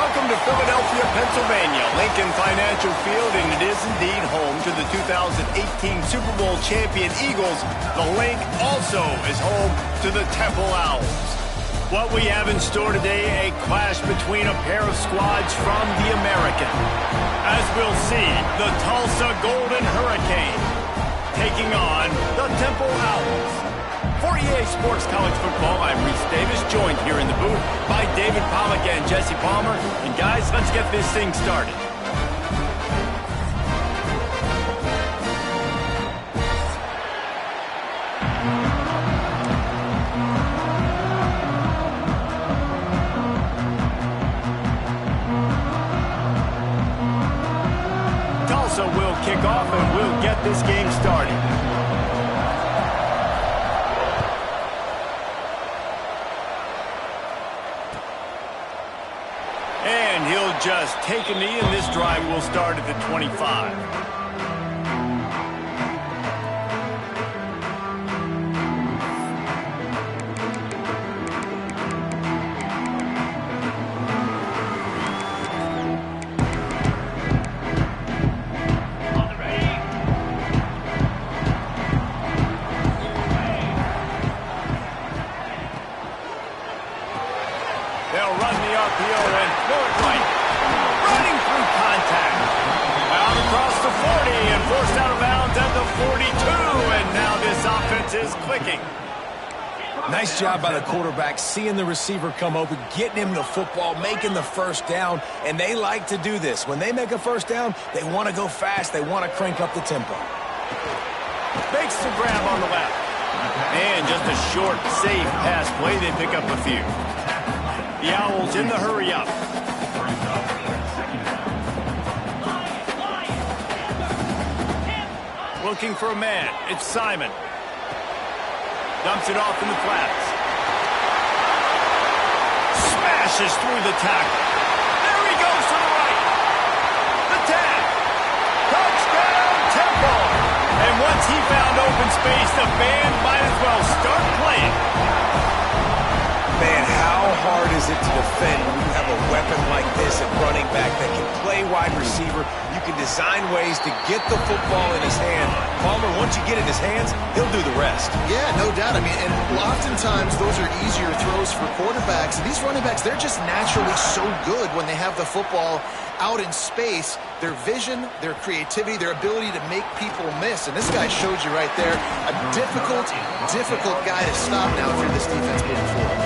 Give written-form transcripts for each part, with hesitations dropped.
Welcome to Philadelphia, Pennsylvania, Lincoln Financial Field, and it is indeed home to the 2018 Super Bowl champion Eagles. The Link also is home to the Temple Owls. What we have in store today, a clash between a pair of squads from the American. As we'll see, the Tulsa Golden Hurricane taking on the Temple Owls. For EA Sports College Football, I'm Reese Davis, joined here in the booth by David Pollack and Jesse Palmer. And guys, let's get this thing started. Tulsa will kick off and we'll get this game started. And he'll just take a knee, and this drive will start at the 25. They'll run the RPO and throw it right. Running through contact. Out across the 40 and forced out of bounds at the 42. And now this offense is clicking. Nice job by the quarterback, seeing the receiver come open, getting him the football, making the first down. And they like to do this. When they make a first down, they want to go fast. They want to crank up the tempo. Makes the grab on the left. And just a short, safe pass play. They pick up a few. The Owls in the hurry-up. Looking for a man. It's Simon. Dumps it off in the flats. Smashes through the tackle. There he goes to the right. The tag. Touchdown, Temple. And once he found open space, the band might as well start playing. Man, how hard is it to defend when you have a weapon like this at running back that can play wide receiver? You can design ways to get the football in his hand. Palmer, once you get it in his hands, he'll do the rest. Yeah, no doubt. I mean, and oftentimes those are easier throws for quarterbacks. These running backs, they're just naturally so good when they have the football out in space. Their vision, their creativity, their ability to make people miss. And this guy showed you right there, a difficult guy to stop now if you're this defense moving forward.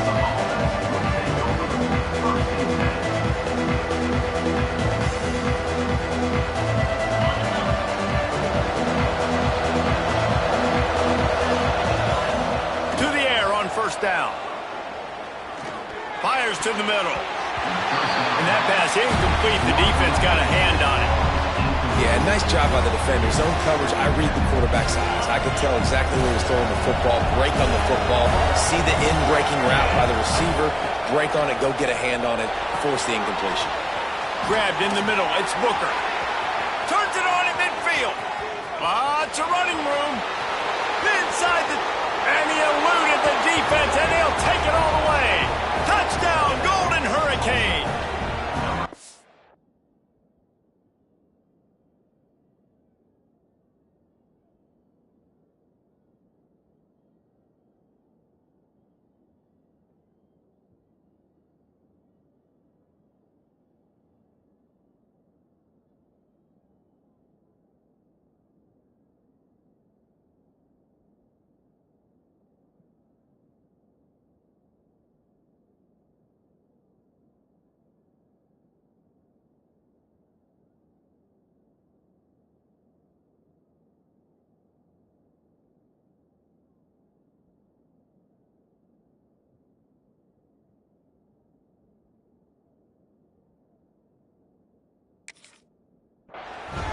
First down. Fires to the middle. And that pass incomplete. The defense got a hand on it. Yeah, nice job by the defender. Zone coverage, I read the quarterback's eyes. I could tell exactly where he's throwing the football, break on the football, see the in-breaking route by the receiver, break on it, go get a hand on it, force the incompletion. Grabbed in the middle. It's Booker. Turns it on at midfield. It's a running room. Inside the... And he eluded the defense, and he'll take it all the way. Touchdown, Golden Hurricane.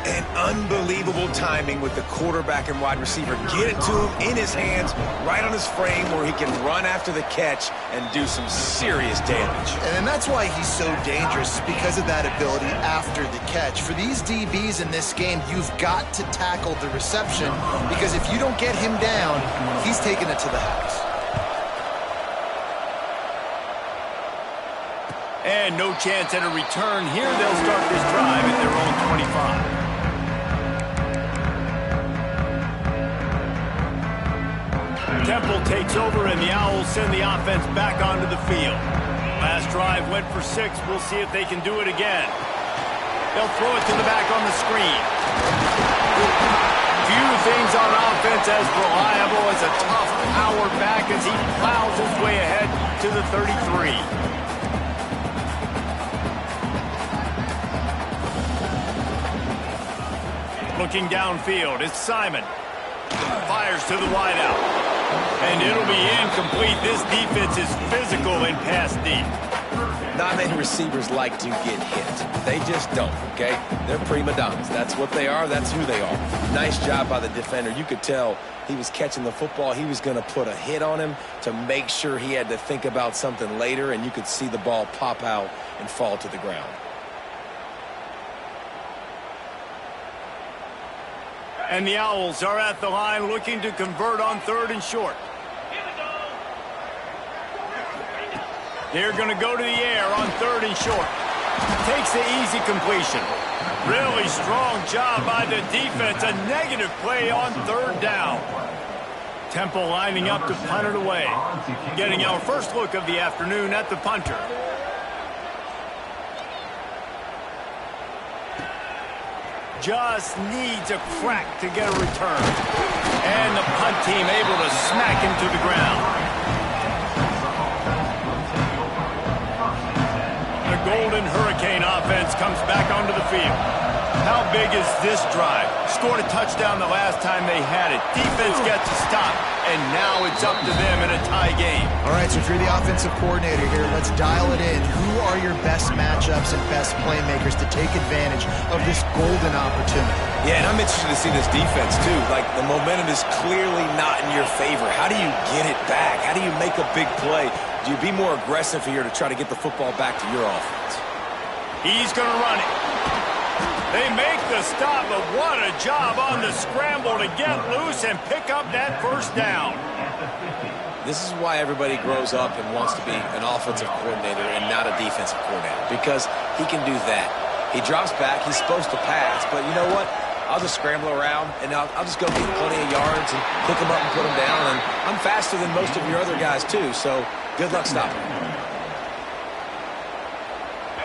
And unbelievable timing with the quarterback and wide receiver. Get it to him in his hands, right on his frame where he can run after the catch and do some serious damage. And that's why he's so dangerous, because of that ability after the catch. For these DBs in this game, you've got to tackle the reception, because if you don't get him down, he's taking it to the house. And no chance at a return here. They'll start this drive at their own 25. Temple takes over, and the Owls send the offense back onto the field. Last drive went for 6. We'll see if they can do it again. They'll throw it to the back on the screen. Few things on offense as reliable as a tough power back as he plows his way ahead to the 33. Looking downfield, it's Simon. Fires to the wideout. And it'll be incomplete. This defense is physical and pass deep. Not many receivers like to get hit. They just don't, okay? They're prima donnas. That's what they are. That's who they are. Nice job by the defender. You could tell he was catching the football. He was going to put a hit on him to make sure he had to think about something later, and you could see the ball pop out and fall to the ground. And the Owls are at the line looking to convert on 3rd and short. They're going to go to the air on 3rd and short. Takes the easy completion. Really strong job by the defense. A negative play on 3rd down. Temple lining up to punt it away. Getting our first look of the afternoon at the punter. Just needs a crack to get a return. And the punt team able to smack him to the ground. The Golden Hurricane offense comes back onto the field. How big is this drive? Scored a touchdown the last time they had it. Defense gets a stop, and now it's up to them in a tie game. All right, so if you're the offensive coordinator here, let's dial it in. Who are your best matchups and best playmakers to take advantage of this golden opportunity? Yeah, and I'm interested to see this defense, too. Like, the momentum is clearly not in your favor. How do you get it back? How do you make a big play? Do you be more aggressive here to try to get the football back to your offense? He's going to run it. They make the stop, but what a job on the scramble to get loose and pick up that 1st down. This is why everybody grows up and wants to be an offensive coordinator and not a defensive coordinator, because he can do that. He drops back. He's supposed to pass, but you know what? I'll just scramble around, and I'll just go get plenty of yards and pick them up and put them down. And I'm faster than most of your other guys, too, so good luck stopping.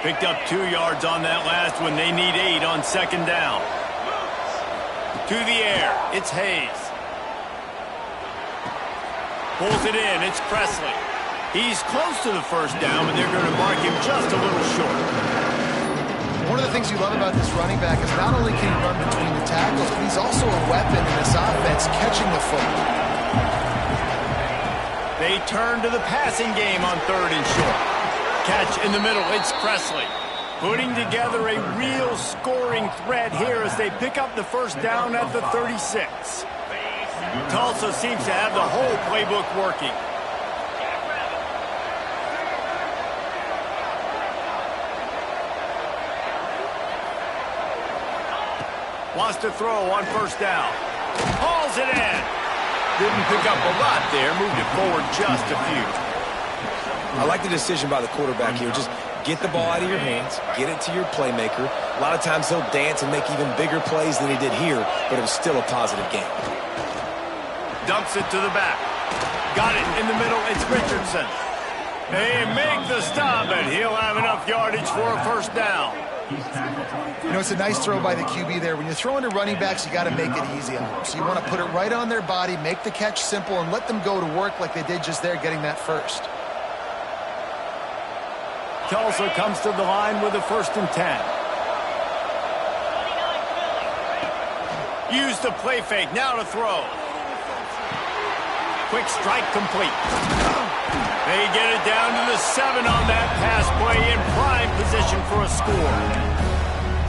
Picked up 2 yards on that last one. They need 8 on 2nd down. To the air. It's Hayes. Pulls it in. It's Presley. He's close to the 1st down, but they're going to mark him just a little short. One of the things you love about this running back is not only can he run between the tackles, but he's also a weapon in this offense, catching the football. They turn to the passing game on 3rd and short. Catch in the middle, it's Presley. Putting together a real scoring threat here as they pick up the 1st down at the 36. Tulsa seems to have the whole playbook working. Wants to throw on 1st down. Hauls it in. Didn't pick up a lot there. Moved it forward just a few. I like the decision by the quarterback here. Just get the ball out of your hands, get it to your playmaker. A lot of times he'll dance and make even bigger plays than he did here, but it was still a positive game. Dumps it to the back. Got it in the middle. It's Richardson. They make the stop, and he'll have enough yardage for a 1st down. You know, it's a nice throw by the QB there. When you're throwing to running backs, you got to make it easy on them. So you want to put it right on their body, make the catch simple, and let them go to work like they did just there, getting that 1st. Tulsa comes to the line with a 1st and 10. Use the play fake. Now to throw. Quick strike complete. They get it down to the 7 on that pass play in prime position for a score.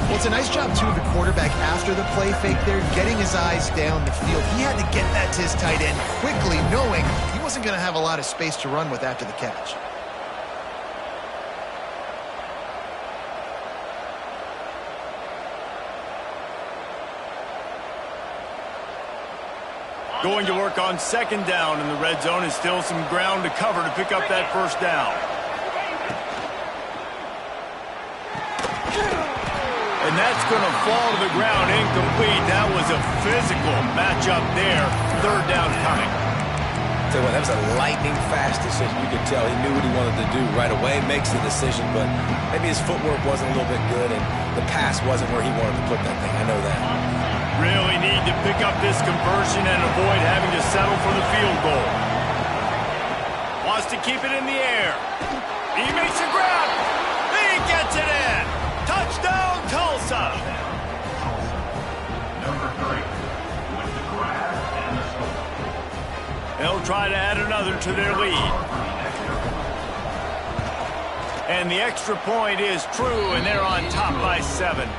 Well, it's a nice job, too, of the quarterback after the play fake there, getting his eyes down the field. He had to get that to his tight end quickly, knowing he wasn't going to have a lot of space to run with after the catch. Going to work on 2nd down in the red zone, and still some ground to cover to pick up that 1st down. going to fall to the ground incomplete. That was a physical matchup there. Third down coming. Tell you what, that was a lightning-fast decision. You could tell he knew what he wanted to do right away, makes the decision, but maybe his footwork wasn't a little bit good, and the pass wasn't where he wanted to put that thing. I know that. Really need to pick up this conversion and avoid having to settle for the field goal. Wants to keep it in the air. He makes a grab. He gets it in. Touchdown, Tulsa. Number 3 with the grab and the score. They'll try to add another to their lead. And the extra point is true, and they're on top by 7.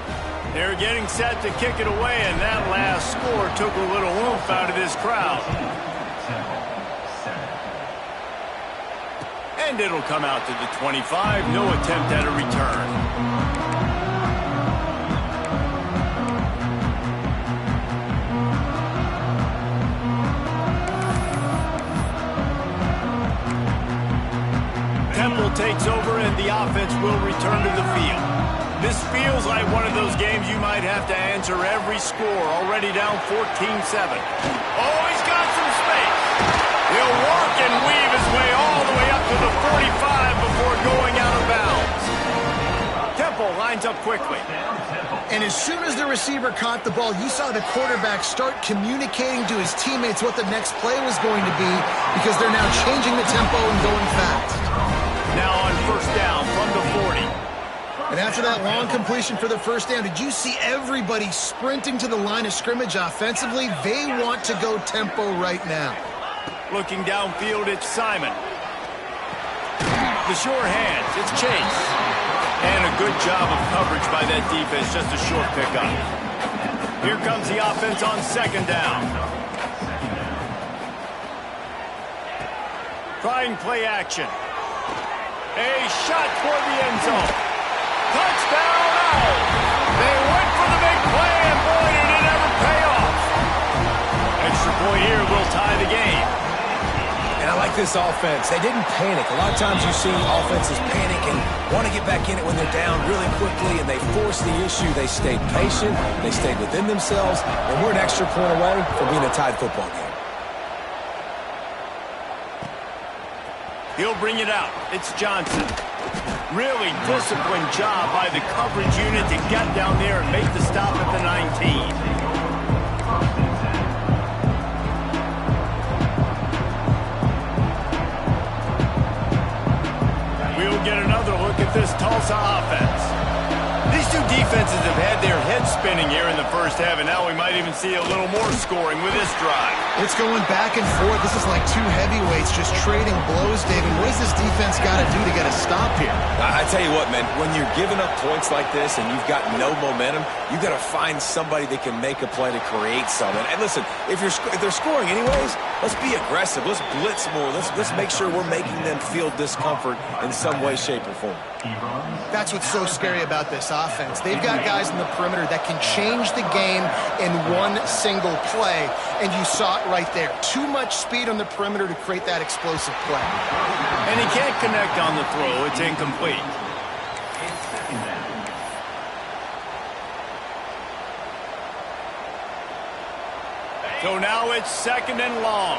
They're getting set to kick it away, and that last score took a little oomph out of this crowd. And it'll come out to the 25. No attempt at a return. Takes over and the offense will return to the field. This feels like one of those games you might have to answer every score. Already down 14-7. Oh, he's got some space. He'll work and weave his way all the way up to the 45 before going out of bounds. Temple lines up quickly. And as soon as the receiver caught the ball, you saw the quarterback start communicating to his teammates what the next play was going to be, because they're now changing the tempo and going fast. Now on first down from the 40. And after that long completion for the first down, did you see everybody sprinting to the line of scrimmage offensively? They want to go tempo right now. Looking downfield, it's Simon. The sure hands, it's Chase. And a good job of coverage by that defense, just a short pickup. Here comes the offense on second down. Trying play action. A shot toward the end zone. Touchdown, out. They went for the big play, and boy, did it ever pay off. Extra point here will tie the game. And I like this offense. They didn't panic. A lot of times you see offenses panic and want to get back in it when they're down really quickly, and they force the issue. They stayed patient. They stayed within themselves, and we're an extra point away from being a tied football game. He'll bring it out. It's Johnson. Really disciplined job by the coverage unit to get down there and make the stop at the 19. We'll get another look at this Tulsa offense. These two defenses have had their heads spinning here in the first half, and now we might even see a little more scoring with this drive. It's going back and forth. This is like two heavyweights just trading blows, David. What does this defense got to do to get a stop here? I tell you what, man, when you're giving up points like this and you've got no momentum, you've got to find somebody that can make a play to create something. And listen, if they're scoring anyways, let's be aggressive. Let's blitz more. Let's make sure we're making them feel discomfort in some way, shape, or form. That's what's so scary about this offense. They've got guys in the perimeter that can change the game in one single play, and you saw it right there. Too much speed on the perimeter to create that explosive play. And he can't connect on the throw. It's incomplete. So now it's second and long.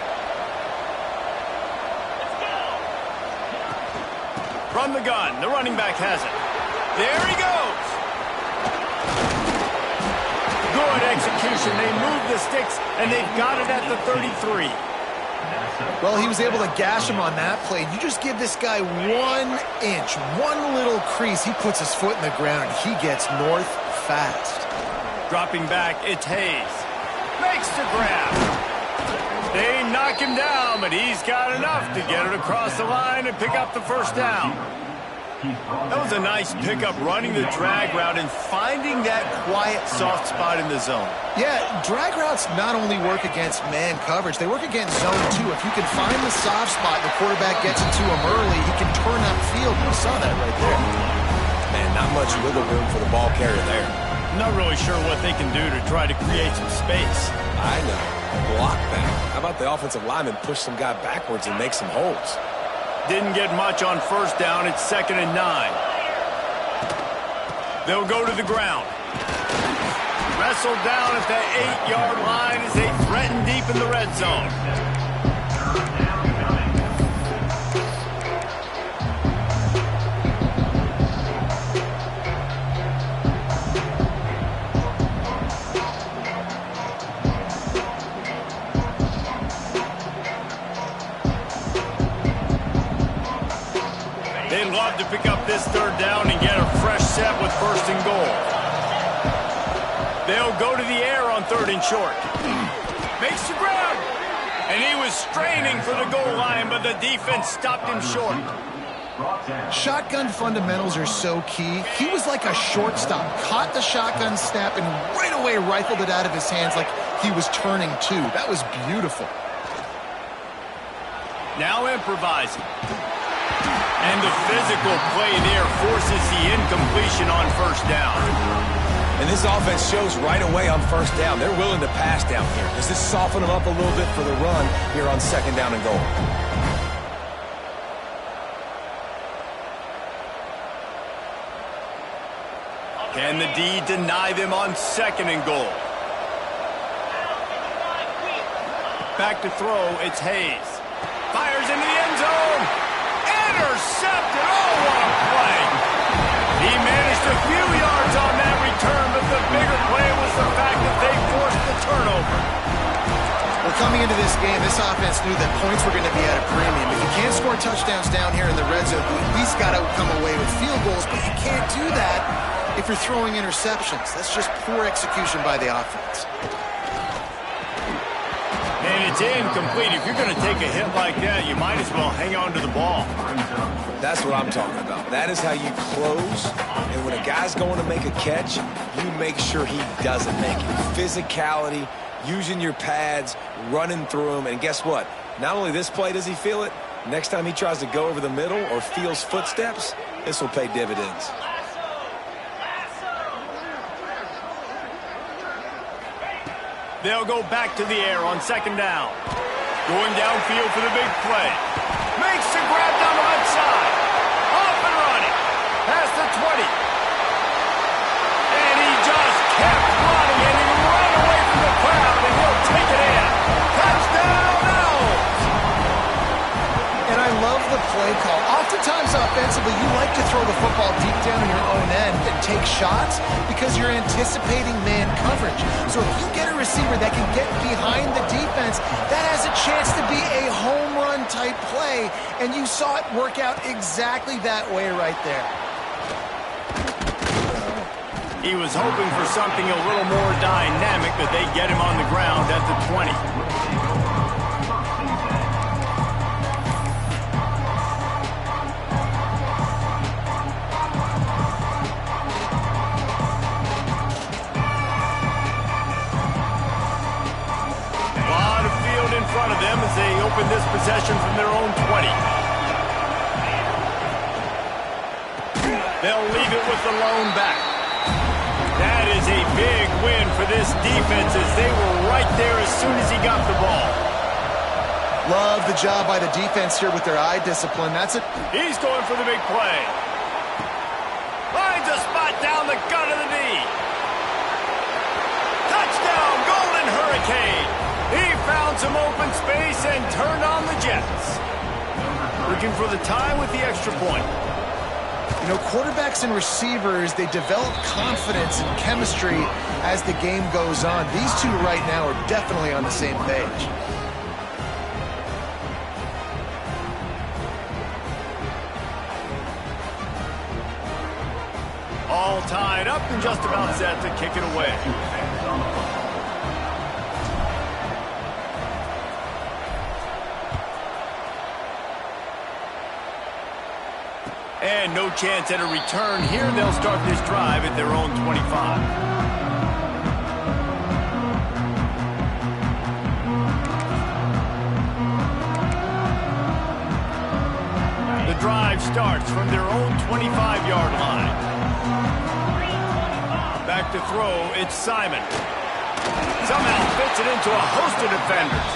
From the gun, the running back has it. There he goes. Good execution. They move the sticks, and they've got it at the 33. Well, he was able to gash him on that play. You just give this guy 1 inch, one little crease. He puts his foot in the ground, and he gets north fast. Dropping back, it's Hayes. Makes the grab. They knock him down, but he's got enough to get it across the line and pick up the first down. That was a nice pickup, running the drag route and finding that quiet, soft spot in the zone. Yeah, drag routes not only work against man coverage, they work against zone too. If you can find the soft spot and the quarterback gets it to him early, he can turn upfield. We saw that right there. Man, not much wiggle room for the ball carrier there. Not really sure what they can do to try to create some space. I know. Block back. How about the offensive lineman push some guy backwards and make some holes? Didn't get much on first down. It's 2nd and 9. They'll go to the ground. Wrestled down at the 8-yard line as they threaten deep in the red zone. They'd love to pick up this third down and get a fresh set with first and goal. They'll go to the air on third and short. Makes the grab. And he was straining for the goal line, but the defense stopped him short. Shotgun fundamentals are so key. He was like a shortstop. Caught the shotgun snap and right away rifled it out of his hands like he was turning two. That was beautiful. Now improvising. And the physical play there forces the incompletion on first down. And this offense shows right away on first down. They're willing to pass down here. Does this soften them up a little bit for the run here on second down and goal? Can the D deny them on second and goal? Back to throw, it's Hayes. Fires into the end zone. Intercepted. Oh, what a play. He managed a few yards on that return, but the bigger play was the fact that they forced the turnover. Well, coming into this game, this offense knew that points were going to be at a premium. If you can't score touchdowns down here in the red zone, you at least got to come away with field goals, but you can't do that if you're throwing interceptions. That's just poor execution by the offense. And it's incomplete. If you're going to take a hit like that, you might as well hang on to the ball. That's what I'm talking about. That is how you close. And when a guy's going to make a catch, you make sure he doesn't make it. Physicality, using your pads, running through them. And guess what? Not only this play does he feel it, next time he tries to go over the middle or feels footsteps, this will pay dividends. They'll go back to the air on second down. Going downfield for the big play. Makes the grab down the left side. Off and running. Past the 20. And he just kept running, and he ran away from the crowd, and he'll take it in. Touchdown, Owls! And I love the play call. Oftentimes offensively, you like to throw the football deep down in your own end and take shots because you're anticipating man coverage. So if you get a receiver that can get behind the defense, that has a chance to be a home run type play, and you saw it work out exactly that way right there. He was hoping for something a little more dynamic, but they get him on the ground at the 20. In front of them as they open this possession from their own 20. They'll leave it with the lone back. That is a big win for this defense as they were right there as soon as he got the ball. Love the job by the defense here with their eye discipline. That's it. He's going for the big play. Finds a spot down the gut of the knee. Touchdown, Golden Hurricane. He found some open space and turned on the Jets. Looking for the tie with the extra point. You know, quarterbacks and receivers, they develop confidence and chemistry as the game goes on. These two right now are definitely on the same page. All tied up and just about set to kick it away. And no chance at a return here. They'll start this drive at their own 25. The drive starts from their own 25-yard line. Back to throw, it's Simon. Somehow fits it into a host of defenders.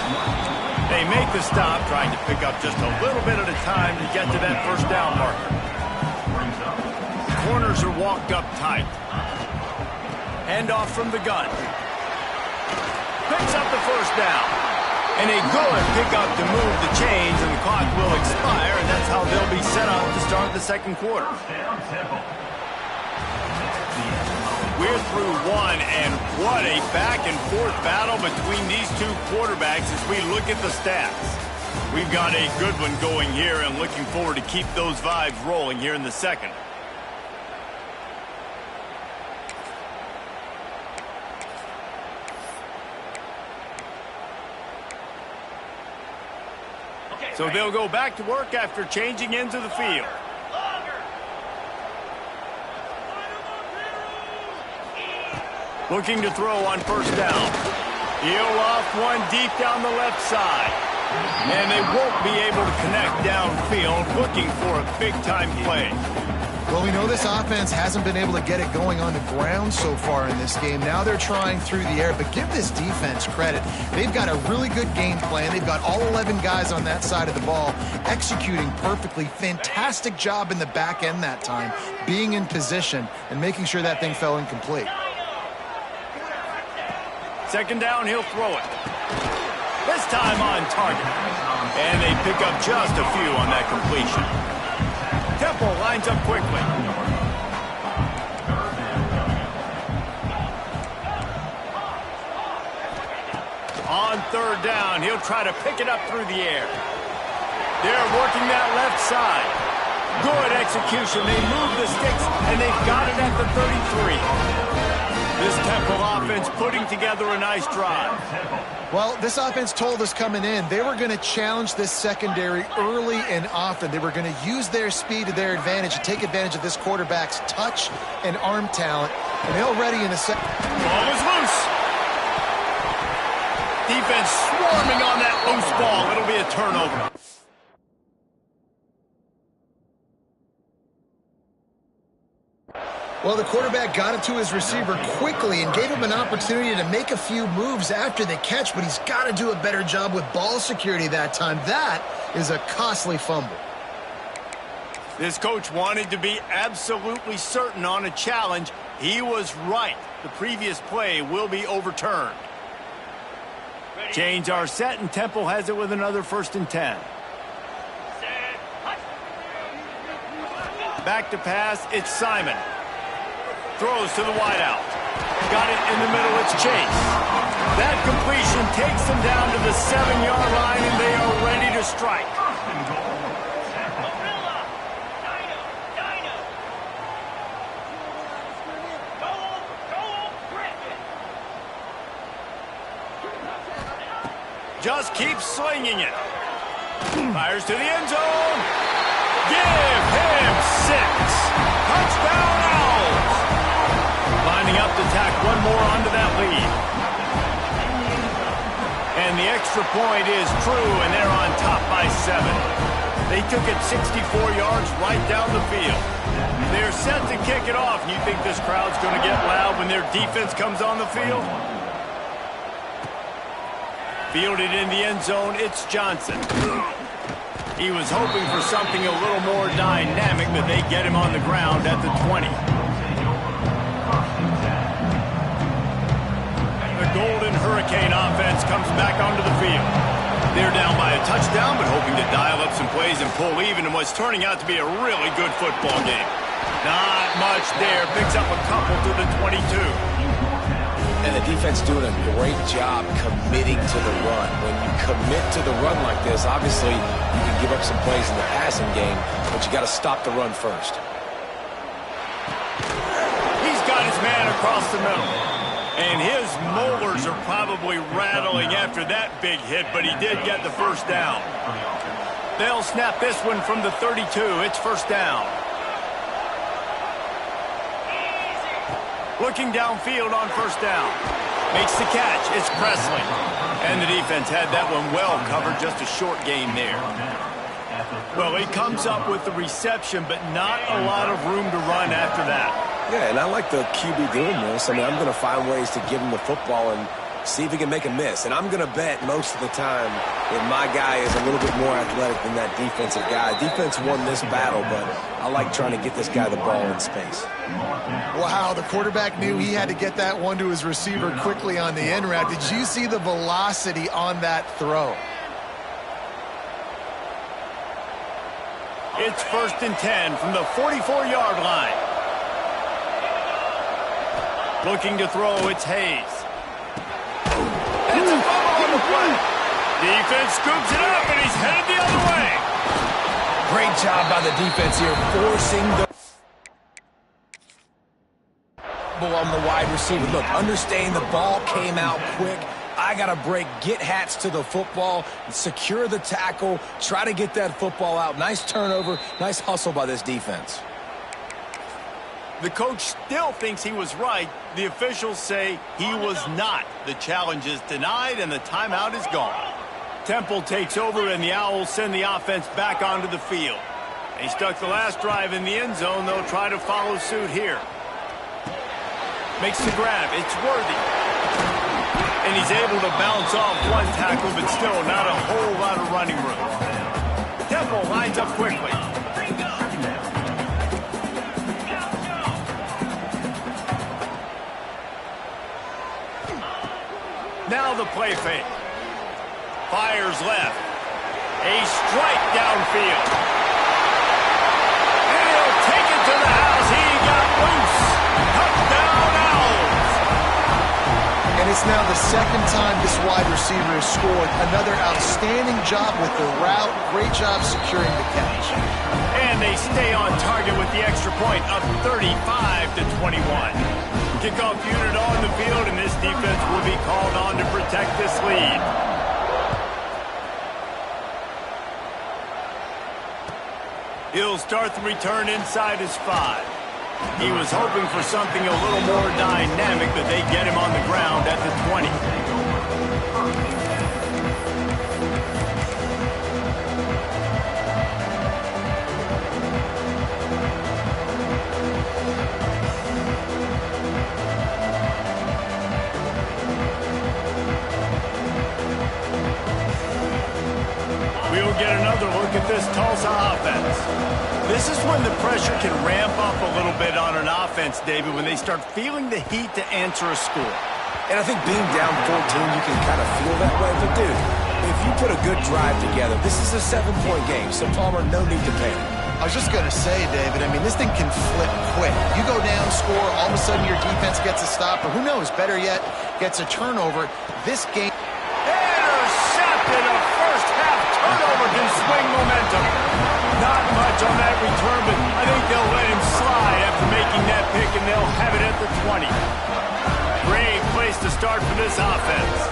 They make the stop, trying to pick up just a little bit at a time to get to that first down marker. Corners are walked up tight. Handoff from the gun. Picks up the first down. And a good pickup to move the chains, and the clock will expire, and that's how they'll be set up to start the second quarter. We're through one, and what a back-and-forth battle between these two quarterbacks as we look at the stats. We've got a good one going here, and looking forward to keep those vibes rolling here in the second. So they'll go back to work after changing into the field. Looking to throw on first down. He'll off one deep down the left side. And they won't be able to connect downfield, looking for a big-time play. Well, we know this offense hasn't been able to get it going on the ground so far in this game. Now they're trying through the air, but give this defense credit. They've got a really good game plan. They've got all 11 guys on that side of the ball executing perfectly. Fantastic job in the back end that time, being in position and making sure that thing fell incomplete. Second down, he'll throw it. This time on target. And they pick up just a few on that completion. Temple lines up quickly. On third down, he'll try to pick it up through the air. They're working that left side. Good execution. They move the sticks, and they've got it at the 33. This Temple offense putting together a nice drive. Well, this offense told us coming in they were going to challenge this secondary early and often. They were going to use their speed to their advantage and take advantage of this quarterback's touch and arm talent. And they're already in the second. Ball is loose. Defense swarming on that loose ball. It'll be a turnover. Well, the quarterback got it to his receiver quickly and gave him an opportunity to make a few moves after the catch, but he's got to do a better job with ball security that time. That is a costly fumble. This coach wanted to be absolutely certain on a challenge. He was right. The previous play will be overturned. Chains are set, and Temple has it with another 1st and 10. Back to pass, it's Simon. Throws to the wideout. Got it in the middle, it's Chase. That completion takes them down to the 7-yard line, and they are ready to strike. Just keeps slinging it. Fires to the end zone. Give him 6. Touchdown Owls. Lining up to tack one more onto that lead. And the extra point is true, and they're on top by 7. They took it 64 yards right down the field. They're set to kick it off. You think this crowd's going to get loud when their defense comes on the field? Fielded in the end zone, it's Johnson. He was hoping for something a little more dynamic, but they get him on the ground at the 20. The Golden Hurricane offense comes back onto the field. They're down by a touchdown, but hoping to dial up some plays and pull even in what's turning out to be a really good football game. Not much there. Picks up a couple to the 22. And the defense doing a great job committing to the run. When you commit to the run like this, obviously you can give up some plays in the passing game, but you got to stop the run first. He's got his man across the middle. And his molars are probably rattling after that big hit, but he did get the first down. They'll snap this one from the 32. It's first down. Looking downfield on first down. Makes the catch. It's Presley. And the defense had that one well covered. Just a short gain there. Well, he comes up with the reception, but not a lot of room to run after that. Yeah, and I like the QB doing this. I mean, I'm going to find ways to give him the football and see if he can make a miss. And I'm going to bet most of the time that my guy is a little bit more athletic than that defensive guy. Defense won this battle, but I like trying to get this guy the ball in space. Wow, the quarterback knew he had to get that one to his receiver quickly on the in route. Did you see the velocity on that throw? It's 1st and 10 from the 44-yard line. Looking to throw, it's Hayes. It's a fumble on the play. Defense scoops it up, and he's headed the other way. Great job by the defense here, forcing the ball on the wide receiver. Look, understanding the ball came out quick. I got to break, get Hats to the football, secure the tackle, try to get that football out. Nice turnover, nice hustle by this defense. The coach still thinks he was right. The officials say he was not. The challenge is denied, and the timeout is gone. Temple takes over, and the Owls send the offense back onto the field. They stuck the last drive in the end zone. They'll try to follow suit here. Makes the grab. It's Worthy. And he's able to bounce off one tackle, but still not a whole lot of running room. Temple lines up quickly. Now the play fake. Fires left. A strike downfield. And he'll take it to the house. He got loose. Touchdown Owls. And it's now the second time this wide receiver has scored. Another outstanding job with the route. Great job securing the catch. And they stay on target with the extra point, up 35-21. Kickoff unit on the field, and this defense will be called on to protect this lead. He'll start the return inside his 5. He was hoping for something a little more dynamic, but they get him on the ground at the 20. We'll get another look at this Tulsa offense. This is when the pressure can ramp up a little bit on an offense, David, when they start feeling the heat to answer a score. And I think being down 14, you can kind of feel that way. But, dude, if you put a good drive together, this is a 7-point game, so Palmer, no need to panic. I was just going to say, David, I mean, this thing can flip quick. You go down, score, all of a sudden your defense gets a stop, or who knows, better yet, gets a turnover. This game... Intercepted! A first-half turnover can swing momentum. Not much on that return, but I think they'll let him slide after making that pick, and they'll have it at the 20. Great place to start for this offense.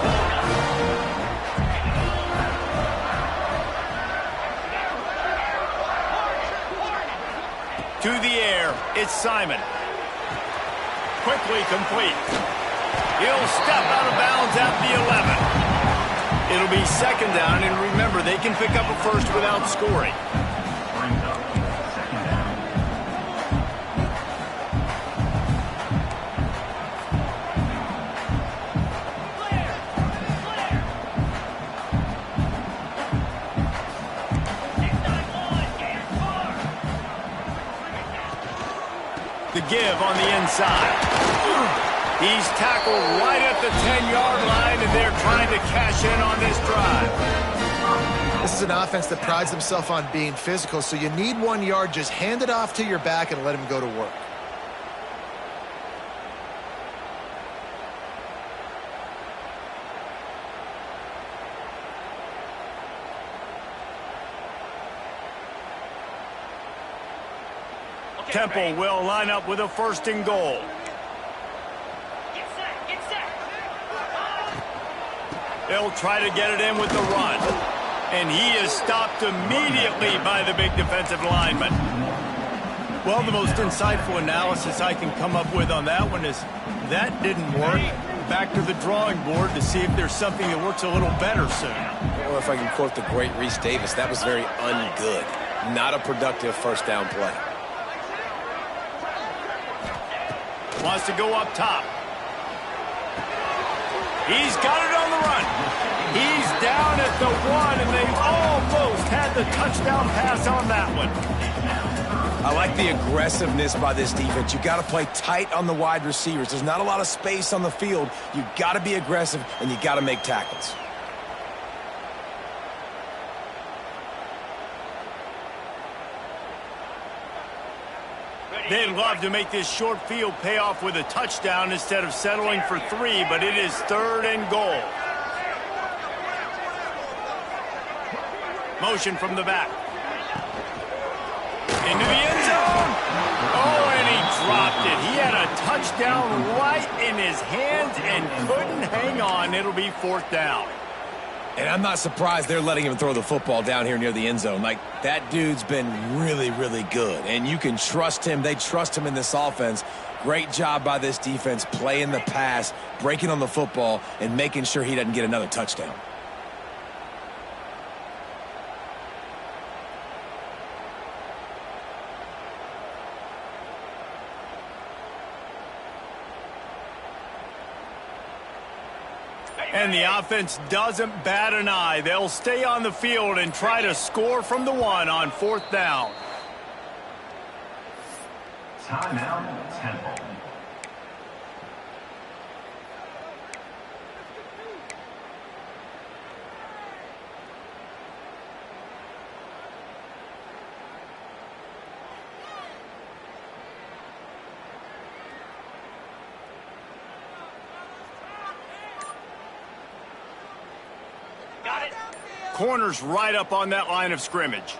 To the air, it's Simon. Quickly complete. He'll step out of bounds at the 11. It'll be 2nd down, and remember, they can pick up a first without scoring. The give on the inside. He's tackled right at the 10-yard line, and they're trying to cash in on this drive. This is an offense that prides themselves on being physical, so you need 1 yard, just hand it off to your back and let him go to work. Temple will line up with a 1st and goal. They'll try to get it in with the run. And he is stopped immediately by the big defensive lineman. Well, the most insightful analysis I can come up with on that one is that didn't work. Back to the drawing board to see if there's something that works a little better soon. Well, if I can quote the great Reese Davis, that was very ungood. Not a productive 1st down play. Wants to go up top. He's got it on the run. He's down at the 1, and they almost had the touchdown pass on that one. I like the aggressiveness by this defense. You got to play tight on the wide receivers. There's not a lot of space on the field. You got to be aggressive, and you got to make tackles. They'd love to make this short field pay off with a touchdown instead of settling for 3, but it is 3rd and goal. Motion from the back. Into the end zone. Oh, and he dropped it. He had a touchdown right in his hands and couldn't hang on. It'll be 4th down. And I'm not surprised they're letting him throw the football down here near the end zone. Like, that dude's been really, really good. And you can trust him. They trust him in this offense. Great job by this defense playing the pass, breaking on the football, and making sure he doesn't get another touchdown. And the offense doesn't bat an eye. They'll stay on the field and try to score from the 1 on 4th down. Timeout, Temple. Corner's right up on that line of scrimmage.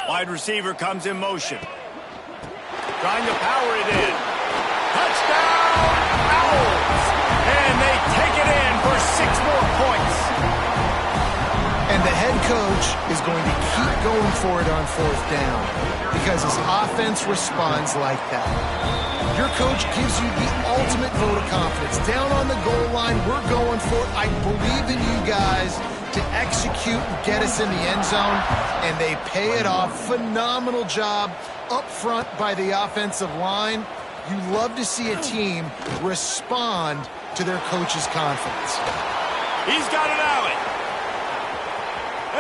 Wide receiver comes in motion. Trying to power it in. Touchdown, Owls! And they take it in for 6 more points. And the head coach is going to keep going for it on 4th down because his offense responds like that. Your coach gives you the ultimate vote of confidence. Down on the goal line, we're going for it. I believe in you guys to execute and get us in the end zone, and they pay it off. Phenomenal job up front by the offensive line. You love to see a team respond to their coach's confidence. He's got an alley.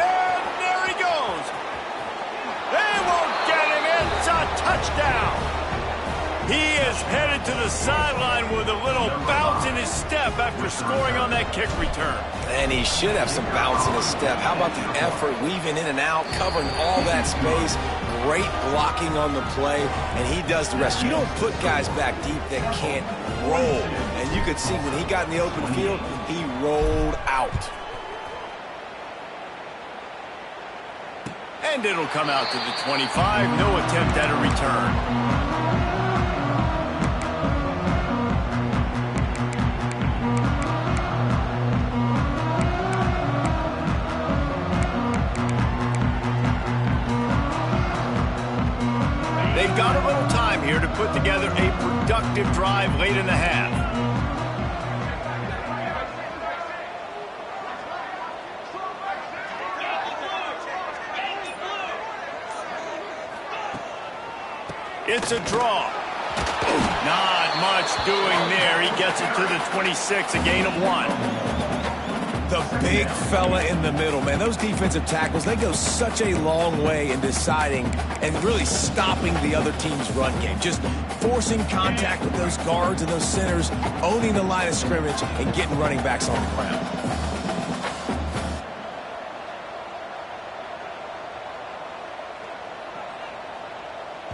And there he goes. They won't get him. It's a touchdown. He is headed to the sideline with a little bounce in his step after scoring on that kick return. And he should have some bounce in his step. How about the effort, weaving in and out, covering all that space, great blocking on the play, and he does the rest. You don't put guys back deep that can't roll. And you could see when he got in the open field, he rolled out. And it'll come out to the 25. No attempt at a return. They've got a little time here to put together a productive drive late in the half. It's a draw. Not much doing there. He gets it to the 26, a gain of 1. The big fella in the middle, man. Those defensive tackles, they go such a long way in deciding and really stopping the other team's run game. Just forcing contact with those guards and those centers, owning the line of scrimmage, and getting running backs on the ground.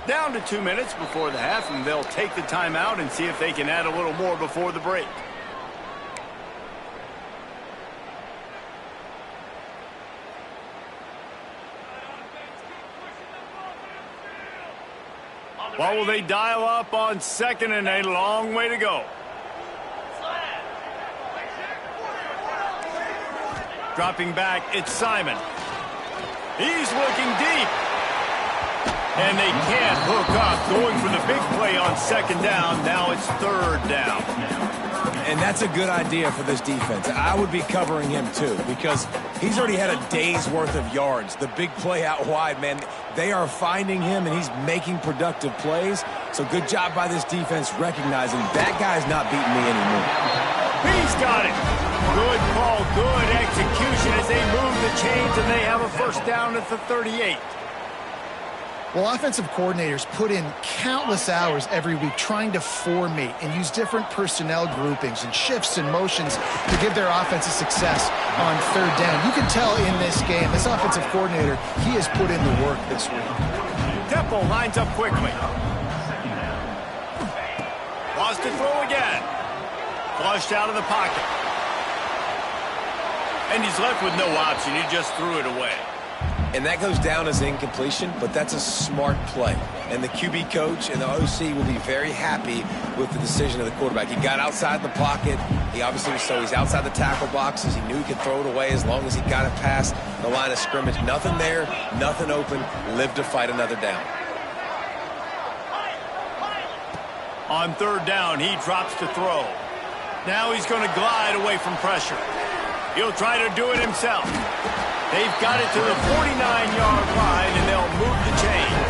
Down to 2 minutes before the half, and they'll take the timeout and see if they can add a little more before the break. What will they dial up on 2nd and a long way to go? Dropping back, it's Simon. He's looking deep. And they can't hook up. Going for the big play on 2nd down. Now it's 3rd down. And that's a good idea for this defense. I would be covering him too because he's already had a day's worth of yards. The big play out wide, man, they are finding him and he's making productive plays. So good job by this defense recognizing that guy's not beating me anymore. He's got it. Good call, good execution as they move the chains, and they have a first down at the 38. Well, offensive coordinators put in countless hours every week trying to formate and use different personnel groupings and shifts and motions to give their offensive success on third down. You can tell in this game, this offensive coordinator, he has put in the work this week. Temple lines up quickly. Wants to throw again. Flushed out of the pocket. And he's left with no option. He just threw it away. And that goes down as incompletion, but that's a smart play. And the QB coach and the OC will be very happy with the decision of the quarterback. He got outside the pocket. He obviously was so he's outside the tackle boxes. He knew he could throw it away as long as he got it past the line of scrimmage. Nothing there, nothing open. Live to fight another down. On third down, he drops to throw. Now he's going to glide away from pressure. He'll try to do it himself. They've got it to the 49-yard line, and they'll move the chains.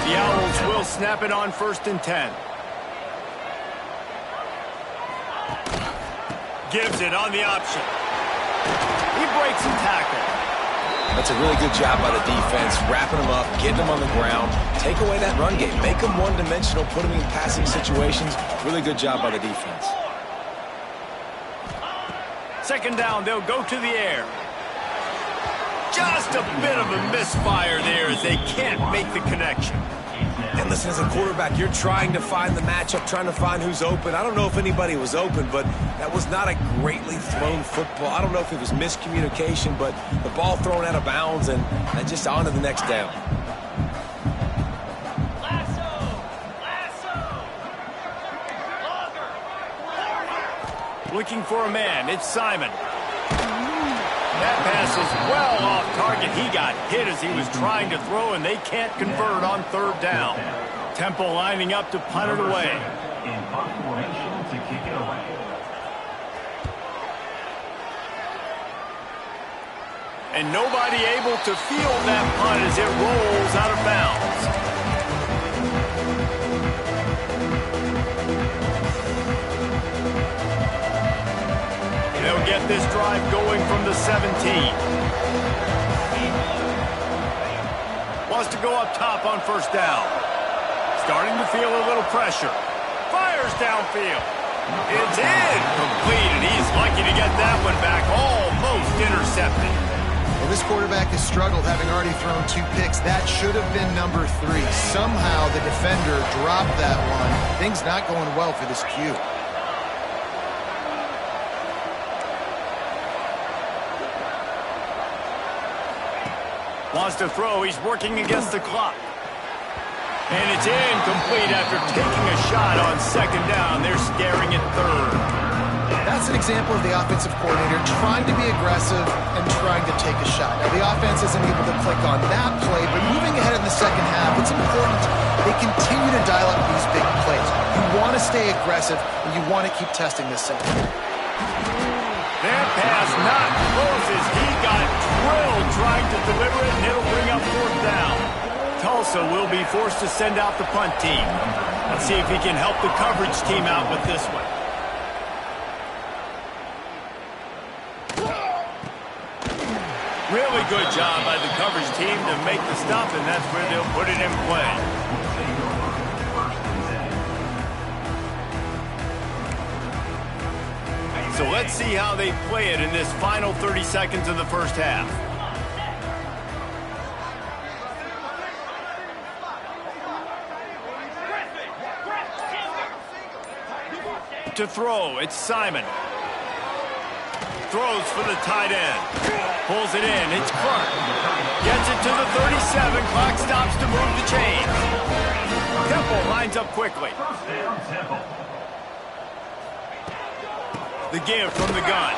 The Owls will snap it on 1st and 10. Gives it on the option. He breaks a tackle. That's a really good job by the defense, wrapping them up, getting them on the ground, take away that run game, make them one-dimensional, put them in passing situations. Really good job by the defense. Second down, they'll go to the air. Just a bit of a misfire there as they can't make the connection. And listen, as a quarterback, you're trying to find the matchup, trying to find who's open. I don't know if anybody was open, but that was not a greatly thrown football. I don't know if it was miscommunication, but the ball thrown out of bounds and just on to the next down. Looking for a man, it's Simon. That pass is well off target. He got hit as he was trying to throw, and they can't convert on third down. Temple lining up to punt it away. In punt formation to kick it away. And nobody able to field that punt as it rolls out of bounds. They'll get this drive going from the 17. Wants to go up top on first down. Starting to feel a little pressure. Fires downfield. It's incomplete, and he's lucky to get that one back. Almost intercepted. Well, this quarterback has struggled, having already thrown 2 picks. That should have been number 3. Somehow the defender dropped that one. Things not going well for this Q. Wants to throw. He's working against the clock. And it's incomplete after taking a shot on second down. They're staring at third. That's an example of the offensive coordinator trying to be aggressive and trying to take a shot. Now, the offense isn't able to click on that play, but moving ahead in the second half, it's important they continue to dial up these big plays. You want to stay aggressive, and you want to keep testing this center. That pass not close as he got drilled trying to deliver it, and it'll bring up fourth down. Tulsa will be forced to send out the punt team. Let's see if he can help the coverage team out with this one. Really good job by the coverage team to make the stop, and that's where they'll put it in play. So let's see how they play it in this final 30 seconds of the first half. To throw, it's Simon. Throws for the tight end. Pulls it in, it's Clark. Gets it to the 37, clock stops to move the chains. Temple lines up quickly. First down, Temple. The give from the gun.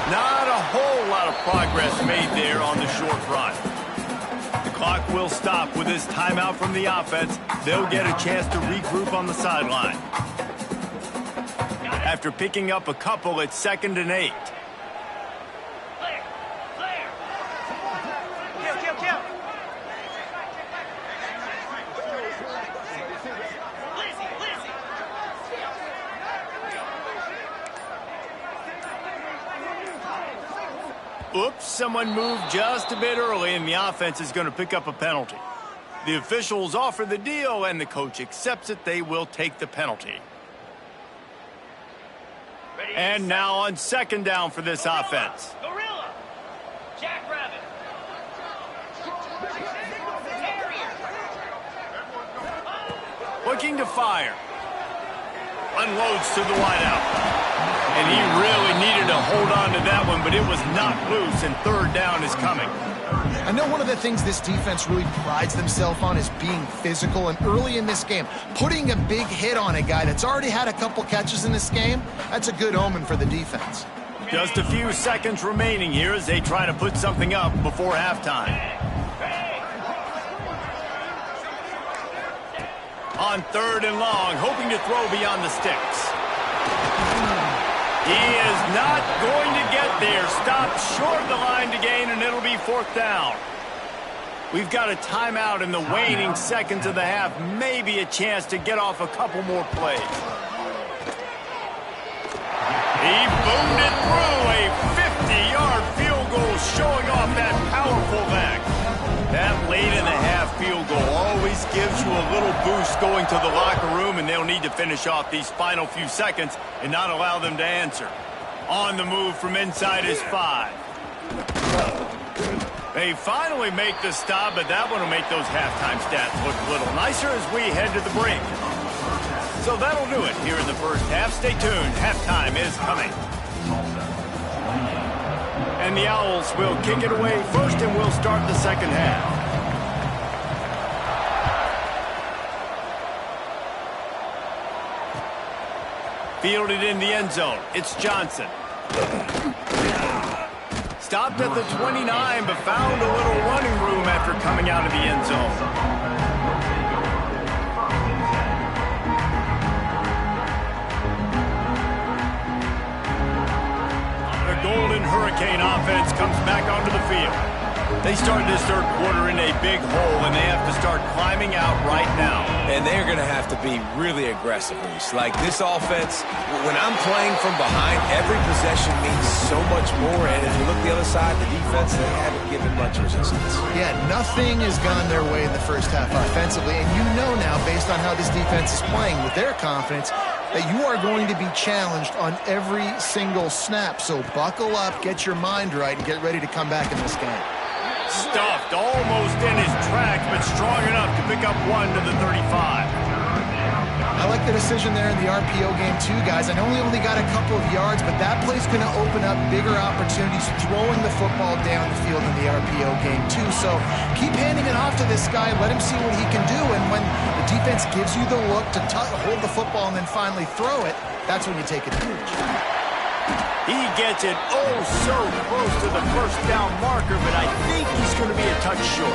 Not a whole lot of progress made there on the short run. The clock will stop with this timeout from the offense. They'll get a chance to regroup on the sideline. After picking up a couple, it's 2nd and 8. Oops, someone moved just a bit early, and the offense is going to pick up a penalty. The officials offer the deal, and the coach accepts it. They will take the penalty. And now on second down for this offense. Gorilla. Jackrabbit. Looking to fire. Unloads to the wideout. And he really needed to hold on to that one, but it was not loose, and third down is coming. I know one of the things this defense really prides themselves on is being physical, and early in this game, putting a big hit on a guy that's already had a couple catches in this game, that's a good omen for the defense. Just a few seconds remaining here as they try to put something up before halftime. On third and long, hoping to throw beyond the sticks. He is not going to get there. Stopped short of the line to gain, and it'll be fourth down. We've got a timeout in the waning seconds of the half. Maybe a chance to get off a couple more plays. He boomed it through. A 50-yard field goal showing off that powerful back. That late in the half field goal always gives you a little boost going to the locker room, and they'll need to finish off these final few seconds and not allow them to answer. On the move from inside his 5. They finally make the stop, but that one will make those halftime stats look a little nicer as we head to the break. So that'll do it here in the first half. Stay tuned. Halftime is coming. And the Owls will kick it away first, and we'll start the second half. Fielded in the end zone. It's Johnson. Stopped at the 29, but found a little running room after coming out of the end zone. Golden Hurricane offense comes back onto the field. They start this third quarter in a big hole, and they have to start climbing out right now. And they're going to have to be really aggressive. Like this offense, when I'm playing from behind, every possession means so much more. And if you look the other side, the defense, they haven't given much resistance. Yeah, nothing has gone their way in the first half offensively. And you know now, based on how this defense is playing with their confidence, that you are going to be challenged on every single snap. So buckle up, get your mind right, and get ready to come back in this game. Stuffed almost in his tracks, but strong enough to pick up one to the 35. I like the decision there in the RPO game too, guys. I know he only got a couple of yards, but that play's going to open up bigger opportunities throwing the football down the field in the RPO game too. So keep handing it off to this guy. Let him see what he can do. And when the defense gives you the look to hold the football and then finally throw it, that's when you take advantage. He gets it so close to the first down marker, but I think he's going to be a touch short.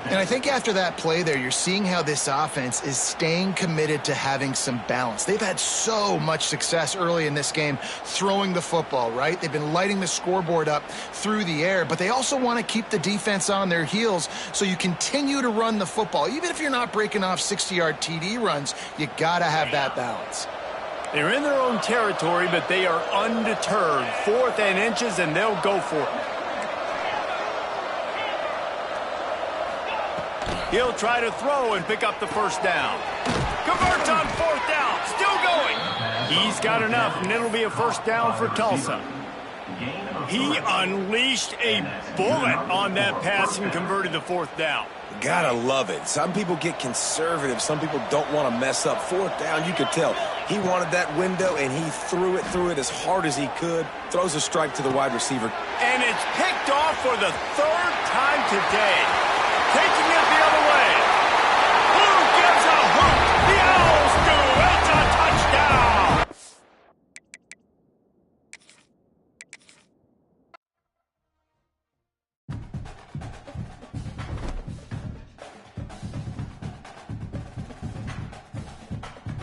And I think after that play there, you're seeing how this offense is staying committed to having some balance. They've had so much success early in this game throwing the football, right? They've been lighting the scoreboard up through the air, but they also want to keep the defense on their heels so you continue to run the football. Even if you're not breaking off 60-yard TD runs, you got to have that balance. They're in their own territory, but they are undeterred. 4th and inches, and they'll go for it. He'll try to throw and pick up the first down. Converts on 4th down. Still going. He's got enough, and it'll be a first down for Tulsa. He unleashed a bullet on that pass and converted the 4th down. Gotta love it. Some people get conservative. Some people don't want to mess up. 4th down, you could tell. He wanted that window, and he threw it as hard as he could. Throws a strike to the wide receiver. And it's picked off for the 3rd time today.